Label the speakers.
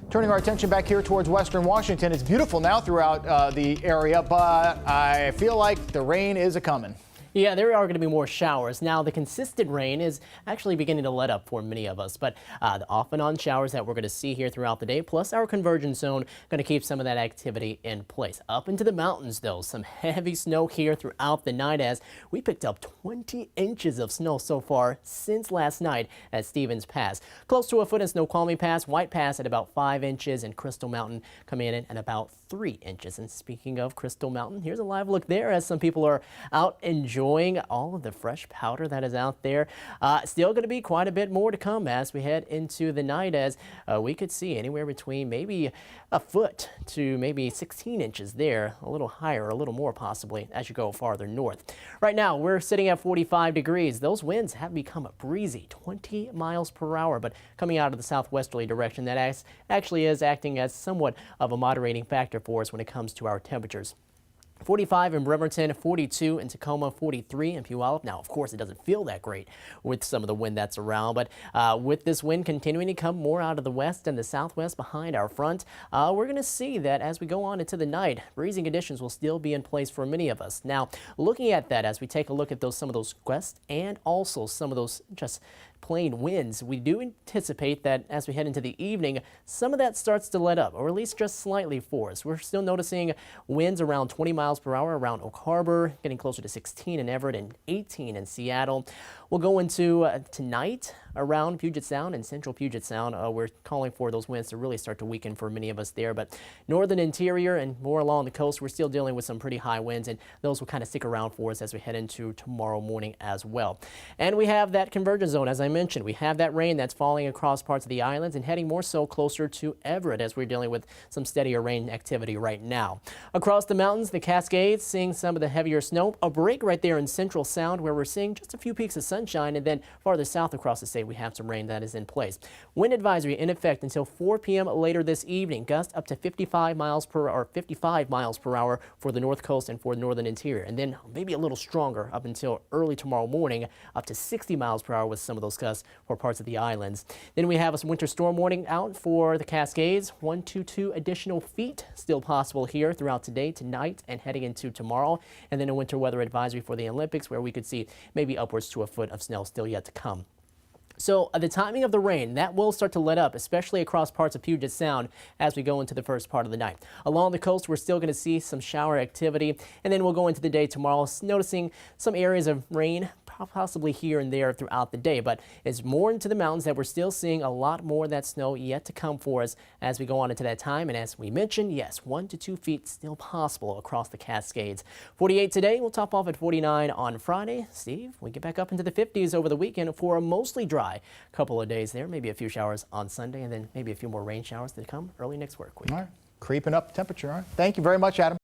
Speaker 1: Turning our attention back here towards western Washington. It's beautiful now throughout the area, but I feel like the rain is a-coming.
Speaker 2: Yeah, there are going to be more showers. Now, the consistent rain is actually beginning to let up for many of us, but the off and on showers that we're going to see here throughout the day, plus our convergence zone, going to keep some of that activity in place. Up into the mountains, though, some heavy snow here throughout the night as we picked up 20 inches of snow so far since last night at Stevens Pass. Close to a foot in Snoqualmie Pass, White Pass at about 5 inches, and Crystal Mountain coming in at about 3 inches. And speaking of Crystal Mountain, here's a live look there as some people are out enjoying all of the fresh powder that is out there. Still going to be quite a bit more to come as we head into the night, as we could see anywhere between maybe a foot to maybe 16 inches there, a little higher, a little more possibly as you go farther north. Right now we're sitting at 45 degrees. Those winds have become breezy, 20 miles per hour, but coming out of the southwesterly direction, that actually is acting as somewhat of a moderating factor for us when it comes to our temperatures. 45 in Bremerton, 42 in Tacoma, 43 in Puyallup. Now, of course, it doesn't feel that great with some of the wind that's around, but with this wind continuing to come more out of the west and the southwest behind our front, we're going to see that as we go on into the night, breezy conditions will still be in place for many of us. Now, looking at that as we take a look at some of those gusts and also some of those just plain winds, we do anticipate that as we head into the evening, some of that starts to let up, or at least just slightly for us. We're still noticing winds around 20 miles per hour around Oak Harbor, getting closer to 16 in Everett and 18 in Seattle. We'll go into tonight around Puget Sound and central Puget Sound. We're calling for those winds to really start to weaken for many of us there, but northern interior and more along the coast, we're still dealing with some pretty high winds, and those will kind of stick around for us as we head into tomorrow morning as well. And we have that convergence zone, as I mentioned. We have that rain that's falling across parts of the islands and heading more so closer to Everett as we're dealing with some steadier rain activity right now. Across the mountains, the Cascades, seeing some of the heavier snow. A break right there in Central Sound where we're seeing just a few peaks of sunshine, and then farther south across the state we have some rain that is in place. Wind advisory in effect until 4 p.m. later this evening. Gusts up to 55 miles per hour for the north coast and for the northern interior, and then maybe a little stronger up until early tomorrow morning, up to 60 miles per hour with some of those gusts for parts of the islands. Then we have a winter storm warning out for the Cascades. 1 to 2 additional feet still possible here throughout today, tonight, and heading into tomorrow. And then a winter weather advisory for the Olympics, where we could see maybe upwards to a foot of snow still yet to come. So the timing of the rain, that will start to let up, especially across parts of Puget Sound as we go into the first part of the night. Along the coast, we're still going to see some shower activity, and then we'll go into the day tomorrow, noticing some areas of rain, possibly here and there throughout the day. But it's more into the mountains that we're still seeing a lot more of that snow yet to come for us as we go on into that time. And as we mentioned, yes, 1 to 2 feet still possible across the Cascades. 48 today, we'll top off at 49 on Friday. Steve, we get back up into the 50s over the weekend for a mostly dry couple of days there, maybe a few showers on Sunday, and then maybe a few more rain showers to come early next work week.
Speaker 1: All right, creeping up temperature. All right. Thank you very much, Adam.